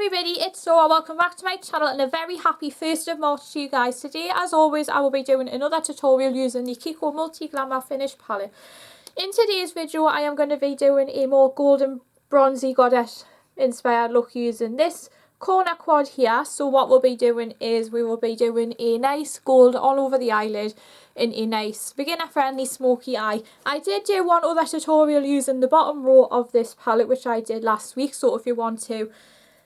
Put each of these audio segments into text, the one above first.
everybody, it's Zoa. Welcome back to my channel and a very happy 1st of March to you guys. Today, as always, I will be doing another tutorial using the KIKO Multi Finish palette. In today's video, I am going to be doing a more golden bronzy goddess inspired look using this corner quad here. So what we'll be doing is we will be doing a nice gold all over the eyelid in a nice beginner friendly smoky eye. I did do one other tutorial using the bottom row of this palette, which I did last week, so if you want to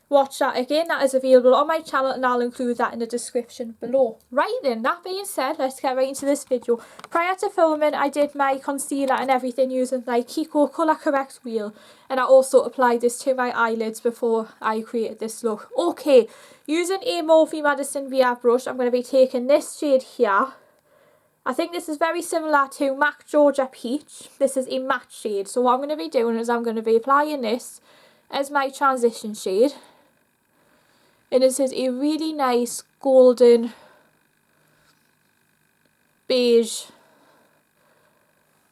watch that again, that is available on my channel and I'll include that in the description below. Right then, that being said, let's get right into this video. Prior to filming, I did my concealer and everything using my KIKO Colour Correct wheel, and I also applied this to my eyelids before I created this look. Okay, using a Morphe Madison VR brush, I'm going to be taking this shade here. I think this is very similar to MAC Georgia Peach. This is a matte shade, so what I'm going to be doing is I'm going to be applying this as my transition shade. And this is a really nice golden beige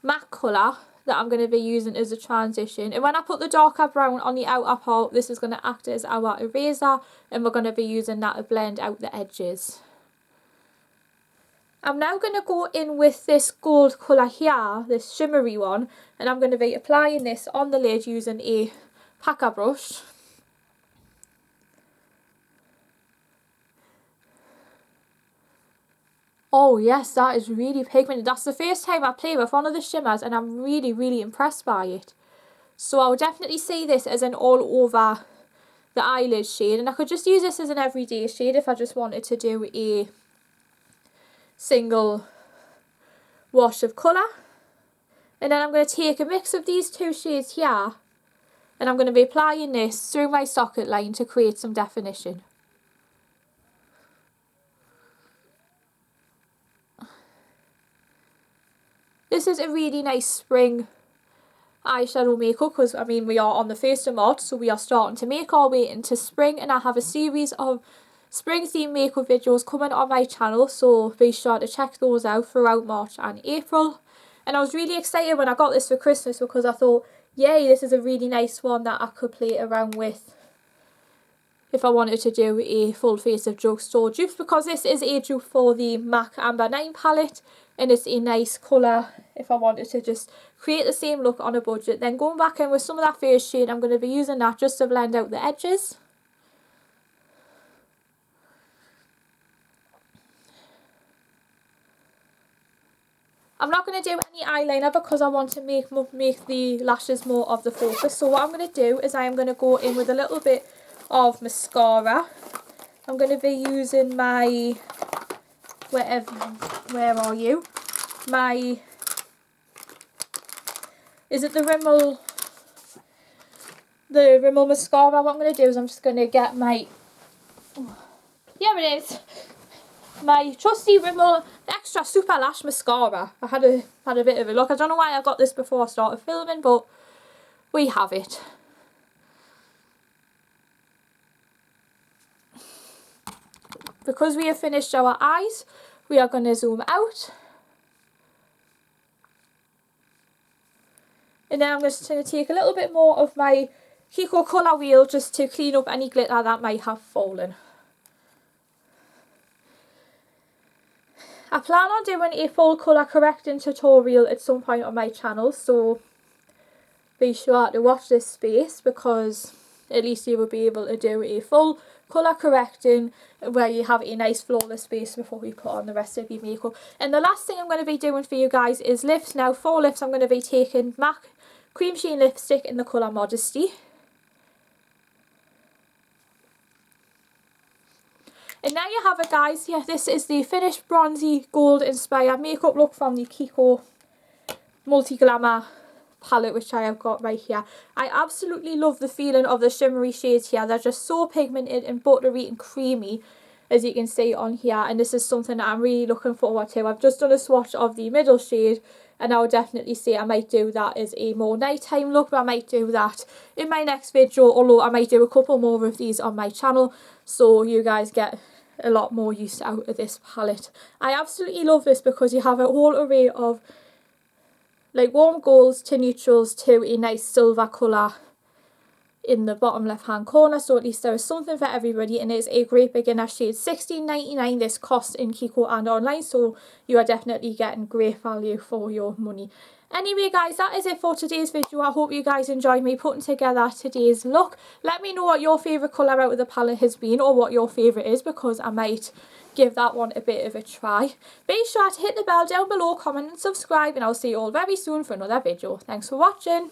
matte colour that I'm going to be using as a transition. And when I put the darker brown on the outer part, this is going to act as our eraser, and we're going to be using that to blend out the edges. I'm now going to go in with this gold colour here, this shimmery one, and I'm going to be applying this on the lid using a packer brush. Oh yes, that is really pigmented. That's the first time I play with one of the shimmers and I'm really impressed by it. So I would definitely see this as an all over the eyelid shade, and I could just use this as an everyday shade if I just wanted to do a single wash of colour. And then I'm going to take a mix of these two shades here and I'm going to be applying this through my socket line to create some definition. This is a really nice spring eyeshadow makeup because, I mean, we are on the 1st of March, so we are starting to make our way into spring, and I have a series of spring themed makeup videos coming on my channel, so be sure to check those out throughout March and April. And I was really excited when I got this for Christmas because I thought, yay, this is a really nice one that I could play around with if I wanted to do a full face of drugstore dupes, because this is a dupe for the MAC Amber 9 palette and it's a nice colour if I wanted to just create the same look on a budget. Then going back in with some of that first shade, I'm going to be using that just to blend out the edges. I'm not going to do any eyeliner because I want to make the lashes more of the focus. So what I'm going to do is I am going to go in with a little bit of mascara. I'm going to be using my, where are you? My, is it the Rimmel mascara? What I'm going to do is I'm just going to get my, here it is, my trusty Rimmel Extra Super Lash Mascara. I had a bit of a look. I don't know why I got this before I started filming, but we have it. Because we have finished our eyes, we are going to zoom out. And then I'm just going to take a little bit more of my KIKO colour wheel just to clean up any glitter that might have fallen. I plan on doing a full colour correcting tutorial at some point on my channel, so be sure to watch this space because at least you will be able to do a full colour correcting where you have a nice flawless base before you put on the rest of your makeup. And the last thing I'm going to be doing for you guys is lips. Now for lips I'm going to be taking MAC Cream Sheen Lipstick in the colour Modesty. And now you have it, guys. Yeah, this is the finished bronzy gold inspired makeup look from the KIKO Multi Glamour palette, which I have got right here. I absolutely love the feeling of the shimmery shades here. They're just so pigmented and buttery and creamy, as you can see on here, and this is something that I'm really looking forward to. I've just done a swatch of the middle shade and I would definitely say I might do that as a more nighttime look, but I might do that in my next video, although I might do a couple more of these on my channel so you guys get a lot more use out of this palette. I absolutely love this because you have a whole array of like warm golds to neutrals to a nice silver colour in the bottom left hand corner, so at least there is something for everybody, and it is a great beginner shade. £16.99 this cost in KIKO and online, so you are definitely getting great value for your money. Anyway guys, that is it for today's video. I hope you guys enjoyed me putting together today's look. Let me know what your favourite colour out of the palette has been, or what your favourite is, because I might give that one a bit of a try. Be sure to hit the bell down below, comment and subscribe, and I'll see you all very soon for another video. Thanks for watching.